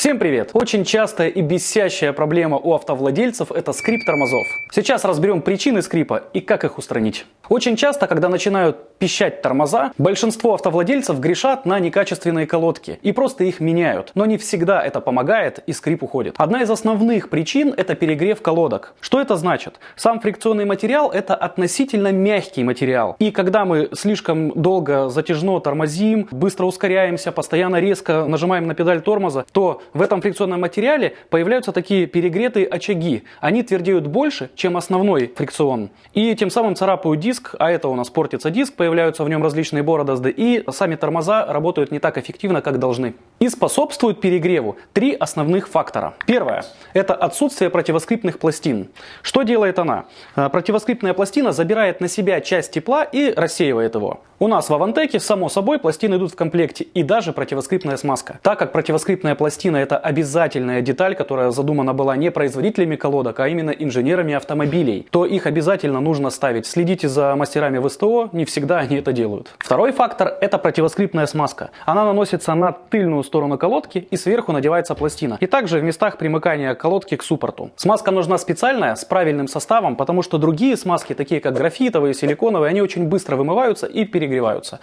Всем привет! Очень частая и бесящая проблема у автовладельцев – это скрип тормозов. Сейчас разберем причины скрипа и как их устранить. Очень часто, когда начинают пищать тормоза, большинство автовладельцев грешат на некачественные колодки и просто их меняют. Но не всегда это помогает и скрип уходит. Одна из основных причин – это перегрев колодок. Что это значит? Сам фрикционный материал – это относительно мягкий материал. И когда мы слишком долго затяжно тормозим, быстро ускоряемся, постоянно резко нажимаем на педаль тормоза, то в этом фрикционном материале появляются такие перегретые очаги. Они твердеют больше, чем основной фрикцион. И тем самым царапают диск, а это у нас портится диск, появляются в нем различные бородозды, и сами тормоза работают не так эффективно, как должны. И способствуют перегреву три основных фактора. Первое – это отсутствие противоскрипных пластин. Что делает она? Противоскрипная пластина забирает на себя часть тепла и рассеивает его. У нас в Авантеке, само собой, пластины идут в комплекте и даже противоскрипная смазка. Так как противоскрипная пластина – это обязательная деталь, которая задумана была не производителями колодок, а именно инженерами автомобилей, то их обязательно нужно ставить. Следите за мастерами в СТО, не всегда они это делают. Второй фактор – это противоскрипная смазка. Она наносится на тыльную сторону колодки и сверху надевается пластина. И также в местах примыкания колодки к суппорту. Смазка нужна специальная, с правильным составом, потому что другие смазки, такие как графитовые, силиконовые, они очень быстро вымываются и перегреваются.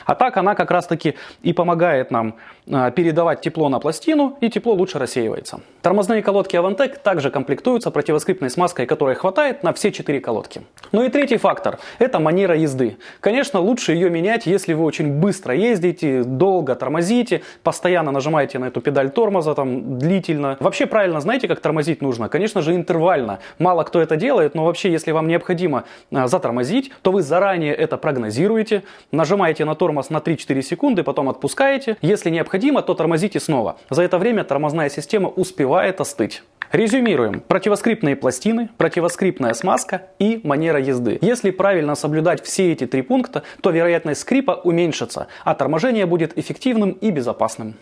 А так она как раз таки и помогает нам передавать тепло на пластину, и тепло лучше рассеивается. Тормозные колодки Avantec также комплектуются противоскрипной смазкой, которой хватает на все 4 колодки. Ну и третий фактор – это манера езды. Конечно, лучше ее менять, если вы очень быстро ездите, долго тормозите, постоянно нажимаете на эту педаль тормоза, там, длительно. Вообще правильно знаете, как тормозить нужно? Конечно же, интервально. Мало кто это делает, но вообще, если вам необходимо затормозить, то вы заранее это прогнозируете, нажимаете на тормоз на 3-4 секунды, потом отпускаете. Если необходимо, то тормозите снова. За это время тормозная система успевает остыть. Резюмируем. Противоскрипные пластины, противоскрипная смазка и манера езды. Если правильно соблюдать все эти три пункта, то вероятность скрипа уменьшится, а торможение будет эффективным и безопасным.